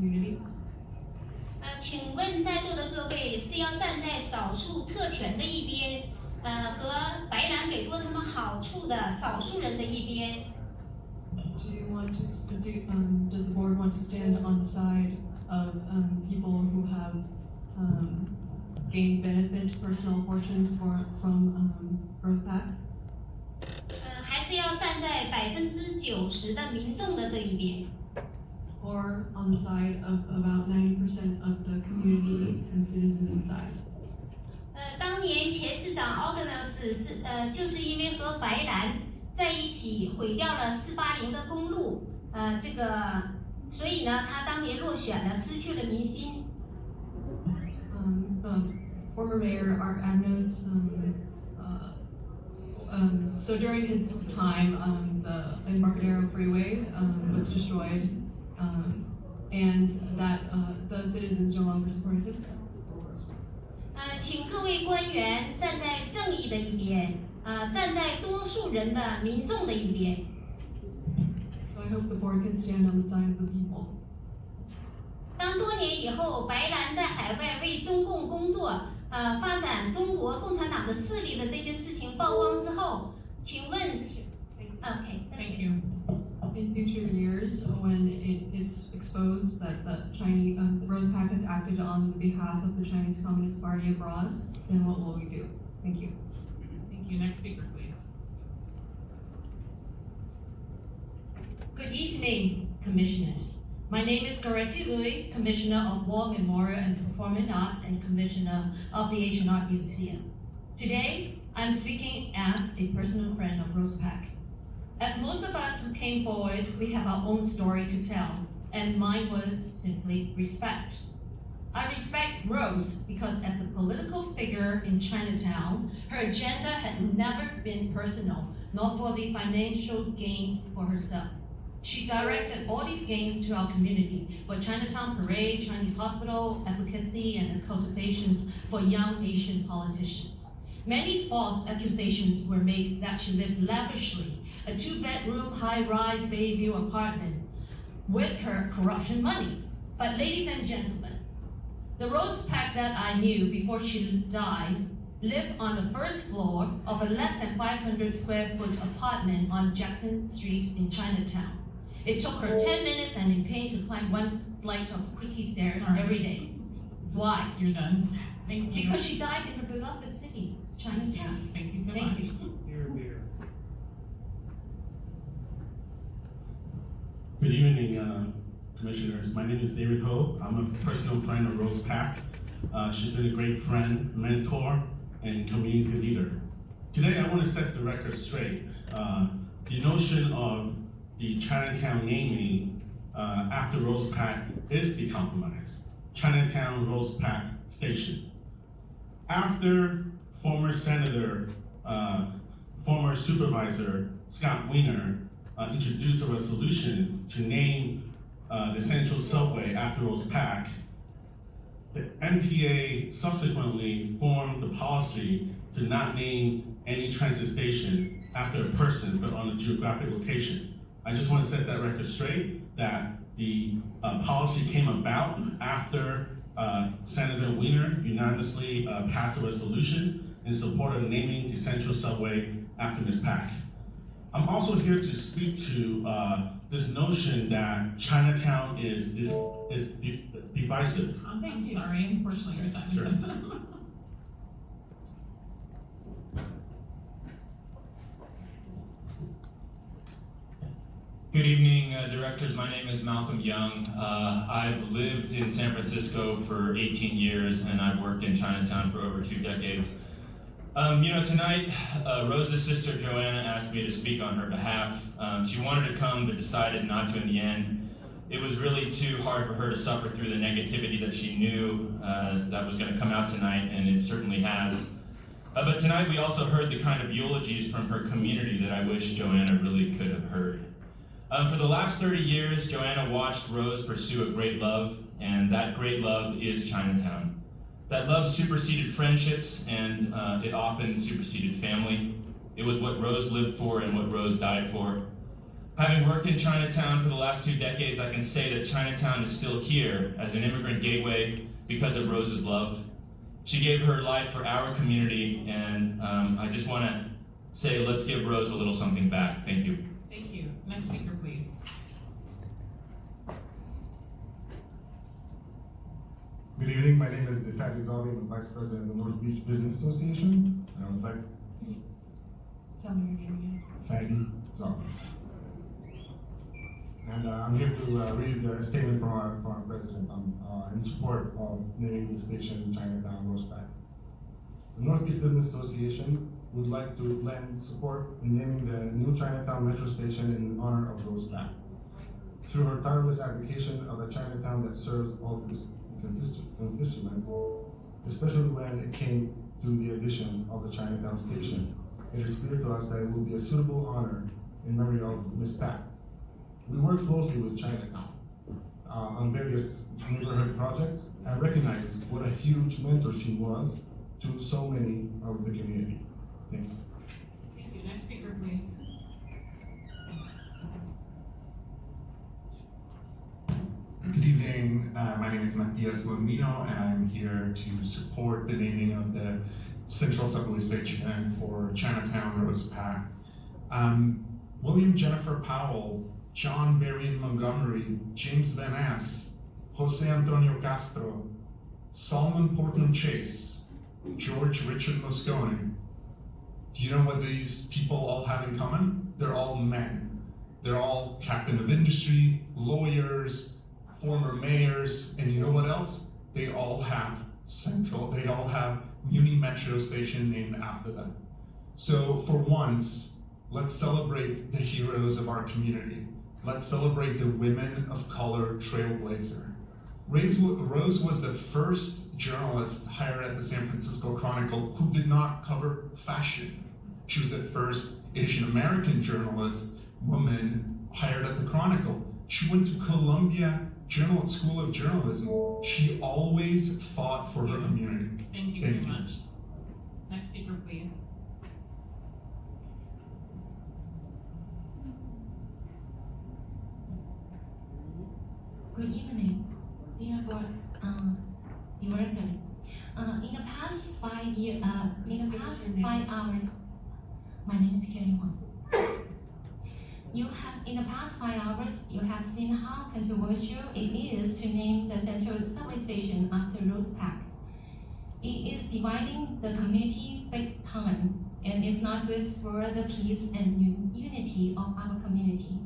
community. 请问在座的各位是要站在少数特权的一边，和白人给过他们好处的少数人的一边？ Does the board want to stand on the side of people who have gained benefit, personal fortunes from Rose Pack? 还是要站在90%的民众的这一边？ Or on the side of about 90% of the community and citizens side? 当年前市长 Ogden 就是因为和白人在一起毁掉了480的公路，所以呢，他当年落选了，失去了民心。Former Mayor Art Agnos, so during his time, the Embarcadero Freeway was destroyed, and that the citizens no longer supported him. 请各位官员站在正义的一边，站在多数人的民众的一边。So I hope the board can stand on the side of the people. 当多年以后，白人在海外为中共工作，发展中国共产党的势力的这些事情曝光之后，请问 ，OK， Thank you. In future years, when it's exposed that the Rose Pack has acted on behalf of the Chinese Communist Party abroad, then what will we do? Thank you. Thank you. Next speaker, please. Good evening, Commissioners. My name is Goretti Lui, Commissioner of War Memorial and Performing Arts and Commissioner of the Asian Art Museum. Today, I'm speaking as a personal friend of Rose Pack. As most of us who came forward, we have our own story to tell, and mine was simply respect. I respect Rose because as a political figure in Chinatown, her agenda had never been personal, nor for the financial gains for herself. She directed all these gains to our community for Chinatown Parade, Chinese Hospital, advocacy, and cultivations for young Asian politicians. Many false accusations were made that she lived lavishly, a 2-bedroom high-rise Bayview apartment with her corruption money. But ladies and gentlemen, the Rose Pack that I knew before she died lived on the first floor of a less than 500 square foot apartment on Jackson Street in Chinatown. It took her 10 minutes and in pain to climb one flight of creaky stairs every day. Why? You're done. Thank you. Because she died in her beloved city, Chinatown. Thank you so Thank much. you. Good evening, Commissioners. My name is David Ho. I'm a personal friend of Rose Pack. She's been a great friend, mentor, and community leader. Today, I want to set the record straight. The notion of the Chinatown naming after Rose Pack is the compromise. Chinatown Rose Pack Station. After former Senator, former Supervisor Scott Wiener introduced a resolution to name the Central Subway after Rose Pack, the MTA subsequently formed the policy to not name any transit station after a person, but on a geographic location. I just want to set that record straight, that the policy came about after Senator Wiener unanimously passed a resolution in support of naming the Central Subway after Ms. Pack. I'm also here to speak to this notion that Chinatown is divisive. I'm sorry, unfortunately your time is up. Good evening, directors. My name is Malcolm Young. I've lived in San Francisco for 18 years, and I've worked in Chinatown for over 2 decades. Tonight, Rose's sister Joanna asked me to speak on her behalf. She wanted to come, but decided not to in the end. It was really too hard for her to suffer through the negativity that she knew that was going to come out tonight, and it certainly has. But tonight, we also heard the kind of eulogies from her community that I wish Joanna really could have heard. For the last 30 years, Joanna watched Rose pursue a great love, and that great love is Chinatown. That love superseded friendships, and it often superseded family. It was what Rose lived for and what Rose died for. Having worked in Chinatown for the last 2 decades, I can say that Chinatown is still here as an immigrant gateway because of Rose's love. She gave her life for our community, and I just want to say, let's give Rose a little something back. Thank you. Thank you. Next speaker, please. Good evening, my name is Fadi Zabi, I'm the Vice President of the North Beach Business Association, and I would like Tell me your name Fadi Zabi. And I'm here to read a statement from our president in support of naming the station Chinatown Roseback. The North Beach Business Association would like to lend support in naming the new Chinatown Metro Station in honor of Roseback. Through her tireless advocacy of a Chinatown that serves all of its constituents, especially when it came to the addition of the Chinatown Station, it is clear to us that it will be a suitable honor in memory of Ms. Pat. We work closely with Chinatown on various neighborhood projects and recognize what a huge mentor she was to so many of the community. Thank you. Thank you. Next speaker, please. Good evening, my name is Matias Lomino, and I'm here to support the naming of the Central Subway Station for Chinatown Rosepack. William Jennifer Powell, John Berrien Montgomery, James Van Ness, Jose Antonio Castro, Solomon Portland Chase, George Richard Moscone. Do you know what these people all have in common? They're all men. They're all captain of industry, lawyers, former mayors, and you know what else? They all have Muni Metro Station named after them. So for once, let's celebrate the heroes of our community. Let's celebrate the women of color trailblazer. Rose was the first journalist hired at the San Francisco Chronicle who did not cover fashion. She was the first Asian American journalist woman hired at the Chronicle. She went to Columbia School of Journalism. She always fought for her community. Thank you very much. Next speaker, please. Good evening, dear board director. In the past 5 hours, my name is Kelly Huang. In the past 5 hours, you have seen how controversial it is to name the central subway station after Rosepack. It is dividing the community big time, and it's not good for the peace and unity of our community.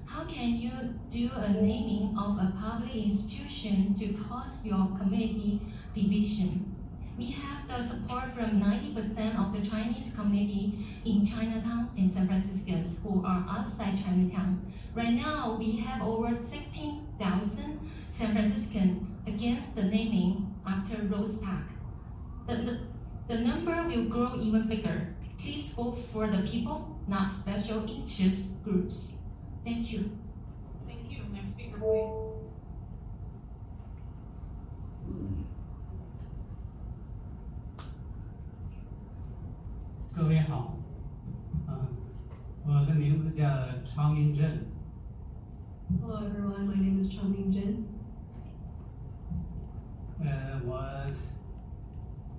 How can you do a naming of a public institution to cause your community division? We have the support from 90% of the Chinese community in Chinatown and San Franciscans who are outside Chinatown. Right now, we have over 16,000 San Franciscans against the naming after Rosepack. The number will grow even bigger. Please vote for the people, not special interest groups. Thank you. Thank you. Next speaker, please. 各位好，我的名字叫常明正。 Hello everyone, my name is Changming Jin. 我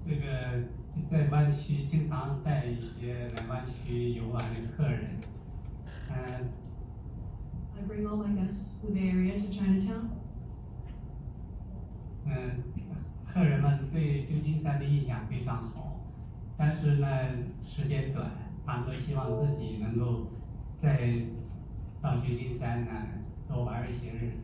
这个在湾区经常带一些来湾区游玩的客人，I bring all my guests to the Bay Area to Chinatown. 客人们对旧金山的印象非常好，但是呢，时间短，他们都希望自己能够再到旧金山呢多玩一些日子。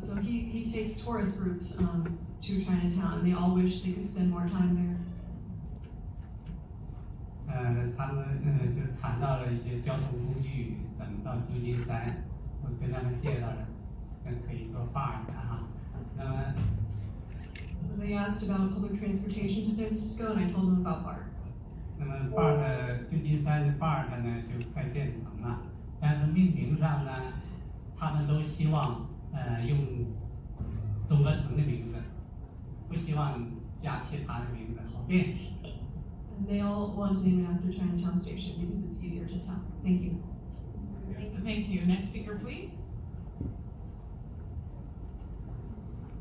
So he takes tourist groups to Chinatown, and they all wish they could spend more time there. 他们就谈到了一些交通工具怎么到旧金山，我跟他们介绍了，可以坐 BART 哈。那么 They asked about public transportation to San Francisco, and I told them about BART. 那么 BART 旧金山的 BART 呢就快建成了，但是命名上呢，他们都希望用中国城的名字，不希望加其他的名字，好辨识。And they all want to name it after Chinatown Station because it's easier to tell. Thank you. Thank you. Next speaker, please.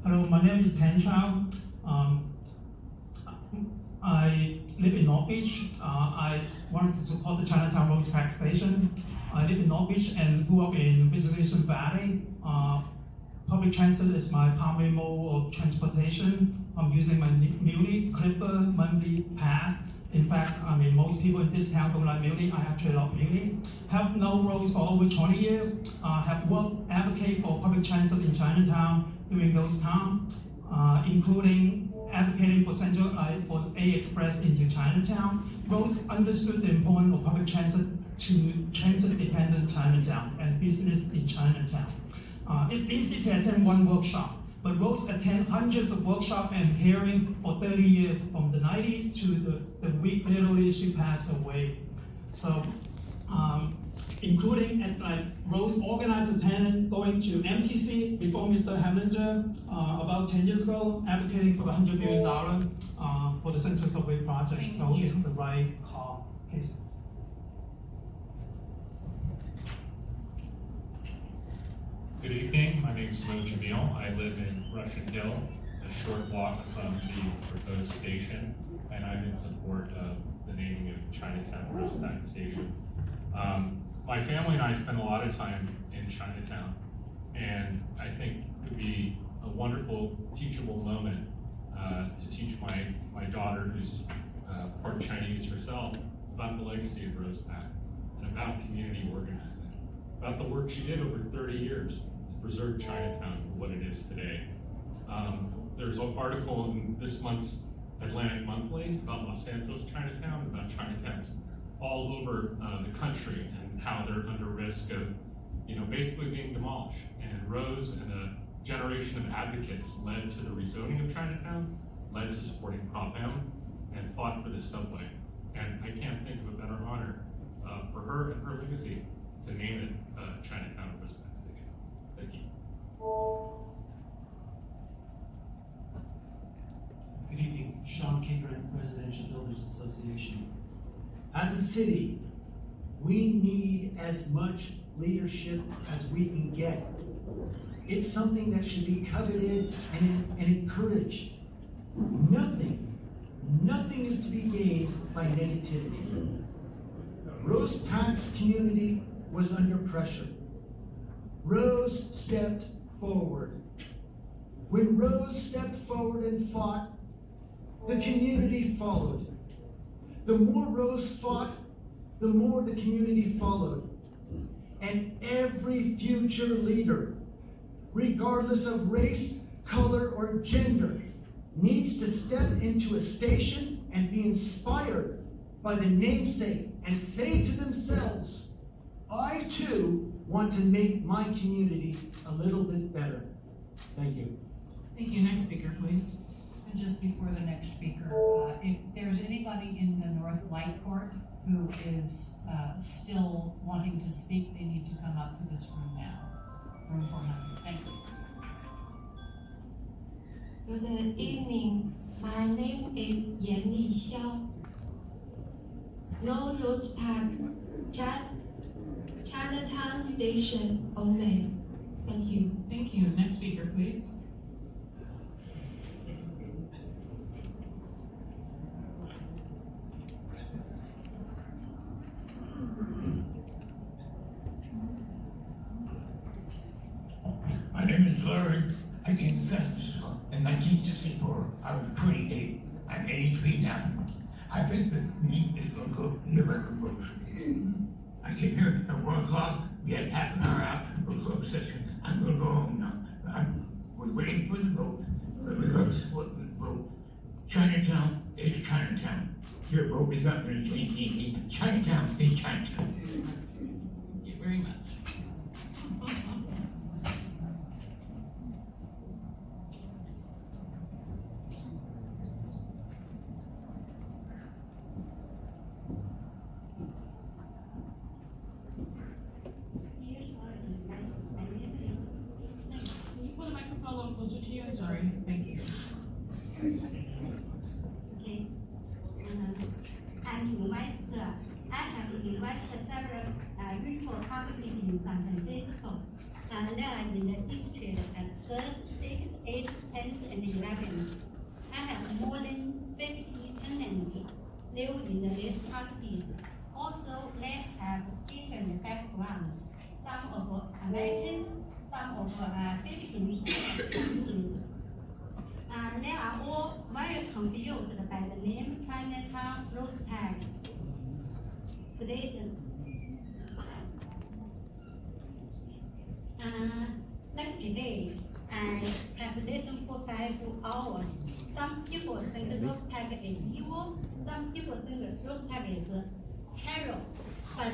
Hello, my name is Tan Chow. I live in North Beach. I wanted to support the Chinatown Rose Park Station. I live in North Beach and grew up in Visitation Valley. Public transit is my primary mode of transportation. I'm using my Muni Clipper monthly pass. In fact, I mean, most people in this town don't like Muni. I actually love Muni. Have known Rose for over 20 years. Have worked, advocate for public transit in Chinatown during those times, including advocating for for A Express into Chinatown. Rose understood the importance of public transit to transit-dependent Chinatown and business in Chinatown. It's easy to attend one workshop, but Rose attended hundreds of workshops and hearings for 30 years, from the 90s to the week literally she passed away. So, including Rose organized attendance going to MTC before Mr. Hamlinger about 10 years ago, advocating for the $100 million for the Central Subway project. So it's the right call. Please. Good evening, my name is Mo Jamil. I live in Russian Hill, a short walk from the proposed station, and I'm in support of the naming of Chinatown Rose Park Station. My family and I spend a lot of time in Chinatown, and I think it would be a wonderful teachable moment to teach my daughter, who's part Chinese herself, about the legacy of Rose Park and about community organizing, about the work she did over 30 years to preserve Chinatown for what it is today. There's an article in this month's Atlantic Monthly about Los Santos Chinatown, about Chinatowns all over the country and how they're under risk of, basically being demolished. And Rose and a generation of advocates led to the rezoning of Chinatown, led to supporting Prop M, and fought for the subway. And I can't think of a better honor for her and her legacy to name it Chinatown Rose Park Station. Thank you. Good evening, Sean Kingren, Residential Builders Association. As a city, we need as much leadership as we can get. It's something that should be coveted and encouraged. Nothing is to be gained by negativity. Rose Park's community was under pressure. Rose stepped forward. When Rose stepped forward and fought, the community followed. The more Rose fought, the more the community followed. And every future leader, regardless of race, color, or gender, needs to step into a station and be inspired by the namesake and say to themselves, I too want to make my community a little bit better. Thank you. Thank you. Next speaker, please. And just before the next speaker, if there's anybody in the North Light Court who is still wanting to speak, they need to come up to this room now. Room 400. Thank you. Good evening. My name is Yan Li Xiao. No Rose Park, just Chinatown Station only. Thank you. Thank you. Next speaker, please. My name is Larry. I came to San Francisco in 1964. I was 28. I'm 83 now. I think the meet is going to go in the record books. I came here at 1 o'clock. We had half an hour out for a closed session. I'm going to go home now. I was waiting for the vote. But regardless of what we vote, Chinatown is Chinatown. Your vote is not going to change anything. Chinatown is Chinatown. Thank you very much. Closer to you, sorry. Thank you. Okay. more than 50 tenants live in the list parties. Also, they have different backgrounds. Some of Americans, some of Philippines, Chinese. They are all very confused by the name Chinatown Rose Park Station. Like today, I have listened for 5 hours. Some people think the Rose Park is evil, some people think the Rose Park is hero. But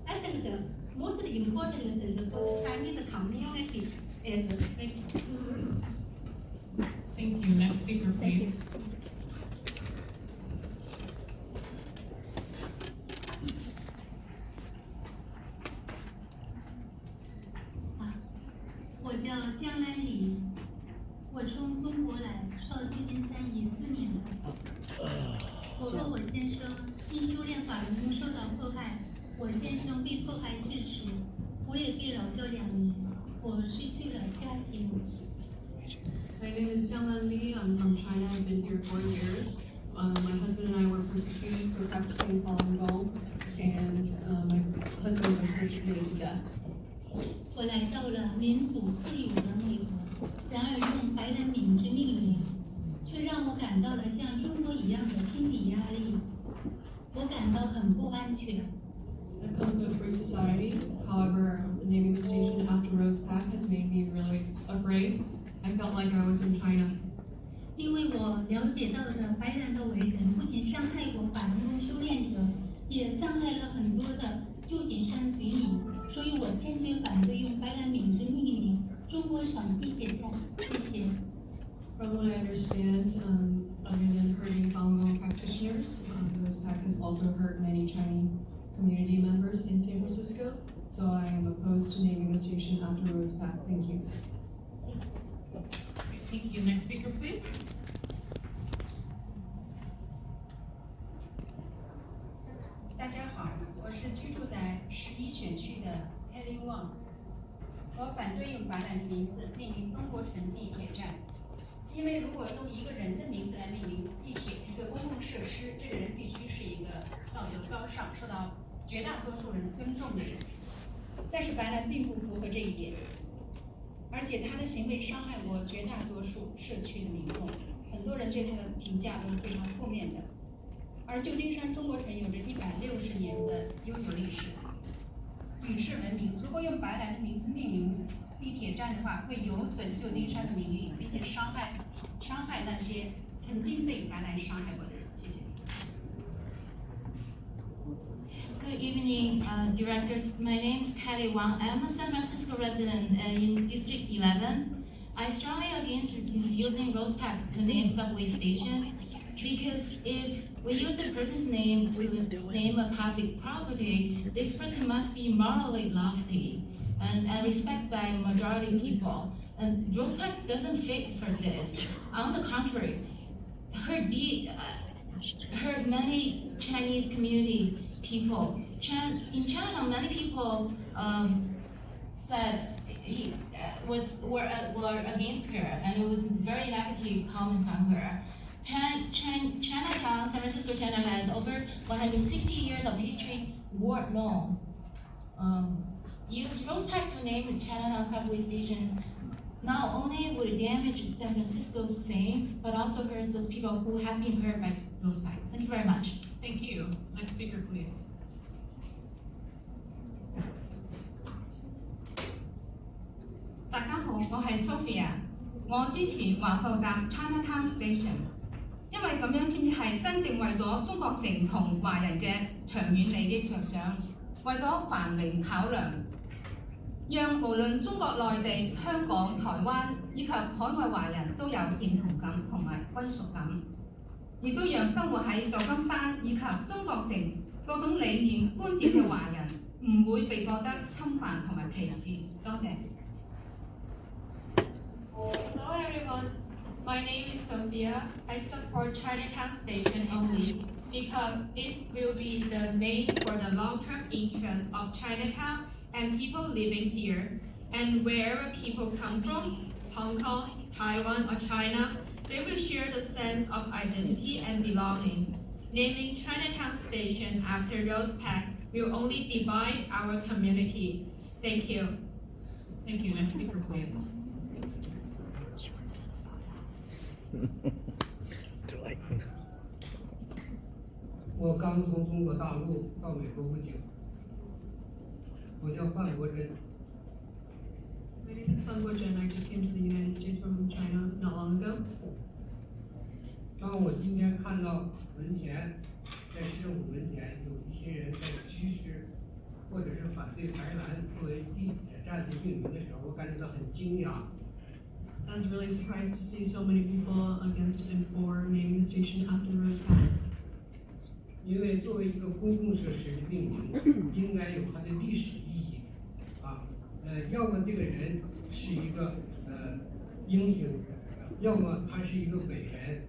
I think the most important thing for the Chinese community is Thank you. Next speaker, please.我叫香兰李，我从中国来，到旧金山也4年了。我和我先生因修炼法轮功受到迫害，我先生被迫害致死，我也被劳教2年，我失去了家庭。My name is Xianglan Li. I'm from China. I've been here 4 years. My husband and I were persecuted for practicing Falun Gong, and my husband was persecuted to death. 我来到了民主自由的美国，然而用白人名字命名，却让我感到了像中国一样的心理压力。我感到很不安全。I've come to a free society. However, naming the station after Rose Park has made me really afraid. I felt like I was in China. 因为我了解到的白人的为人不仅伤害过法轮功修炼者，也伤害了很多的旧金山居民，所以我坚决反对用白人名字命名中国省地铁站。谢谢。From what I understand, other than hurting Falun Gong practitioners, Rose Park has also hurt many Chinese community members in San Francisco. So I am opposed to naming the station after Rose Park. Thank you. Thank you. Next speaker, please. 大家好，我是居住在11选区的 Kelly Wang。我反对用白兰的名字命名中国城地铁站，因为如果用一个人的名字来命名地铁一个公共设施，这个人必须是一个道德高尚、受到绝大多数人尊重的人。但是白兰并不符合这一点。而且他的行为伤害过绝大多数社区的民众，很多人对他的评价都是非常负面的。而旧金山中国城有着160年的悠久历史，举世闻名。如果用白兰的名字命名地铁站的话，会有损旧金山的名誉，并且伤害那些曾经被白兰伤害过的人。谢谢。Good evening, directors. My name is Kelly Wang. I'm a San Francisco resident in District 11. I strongly against using Rose Park to name subway station because if we use a person's name to name a public property, this person must be morally lofty and respected by majority people. And Rose Park doesn't fit for this. On the contrary, hurt many Chinese community people. In China, many people said were against her, and it was very negative comments on her. Chinatown, San Francisco, China has over 160 years of history, world known. Use Rose Park to name Chinatown subway station not only would damage San Francisco's fame, but also hurt those people who have been hurt by Rose Park. Thank you very much. Thank you. Next speaker, please. 大家好，我係 Sophia， 我支持華埠站 Chinatown Station， 因為咁樣先至係真正為咗中國城同華人嘅長遠利益着想，為咗繁榮考量，讓無論中國內地、香港、台灣以及海外華人都有認同感同埋歸屬感，亦都讓生活喺舊金山以及中國城各種理念觀點嘅華人唔會被覺得侵犯同埋歧視。多謝。Hello everyone, my name is Sophia. I support Chinatown Station only because this will be the name for the long-term interest of Chinatown and people living here. And wherever people come from, Hong Kong, Taiwan or China, They will share the sense of identity and belonging. Naming Chinatown Station after Rose Park will only divide our community. Thank you. Thank you. Next speaker, please.我刚从中国大陆到美国不久，我叫范国珍。My name is Fan Guozhen. I just came to the United States from China not long ago. 当我今天看到门前，在市政府门前有一些人在支持或者是反对白兰作为地铁站的命名的时候，我感觉到很惊讶。I was really surprised to see so many people against and for naming the station after the Rose Park. 因为作为一个公共设施的命名，应该有它的历史意义啊。要么这个人是一个英雄，要么他是一个伟人。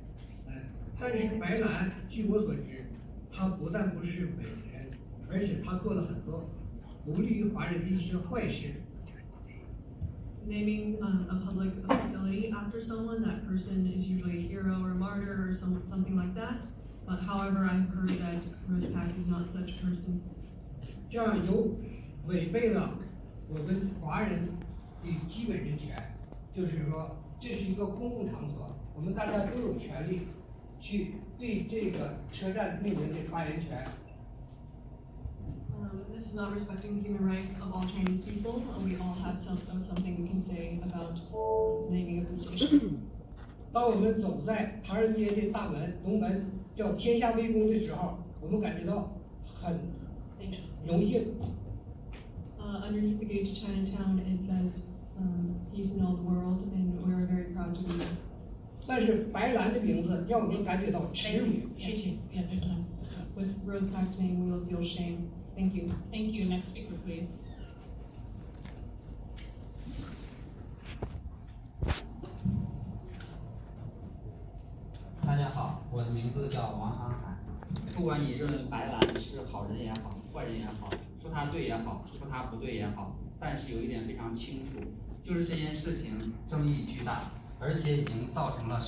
但是白兰，据我所知，他不但不是伟人，而且他做了很多不利于华人的一些坏事。Naming a public facility after someone, that person is usually a hero or a martyr or something like that. However, I've heard that Rose Park is not such a person. 这样有违背了我们华人的基本人权，就是说这是一个公共场所，我们大家都有权利去对这个车站命名的发言权。This is not respecting the human rights of all Chinese people. We all have something we can say about naming of the station. 当我们走在唐人街的大门，龙门叫天下为公的时候，我们感觉到很荣幸。Underneath the gate to Chinatown, it says peace in all the world, and we're very proud to be there. 但是白兰的名字让我们感觉到耻辱。With Rose Park's name, we will feel shame. Thank you. Thank you. Next speaker, please. 大家好，我的名字叫王航海。不管你认为白兰是好人也好，坏人也好，说他对也好，说他不对也好，但是有一点非常清楚，就是这件事情争议巨大，而且已经造成了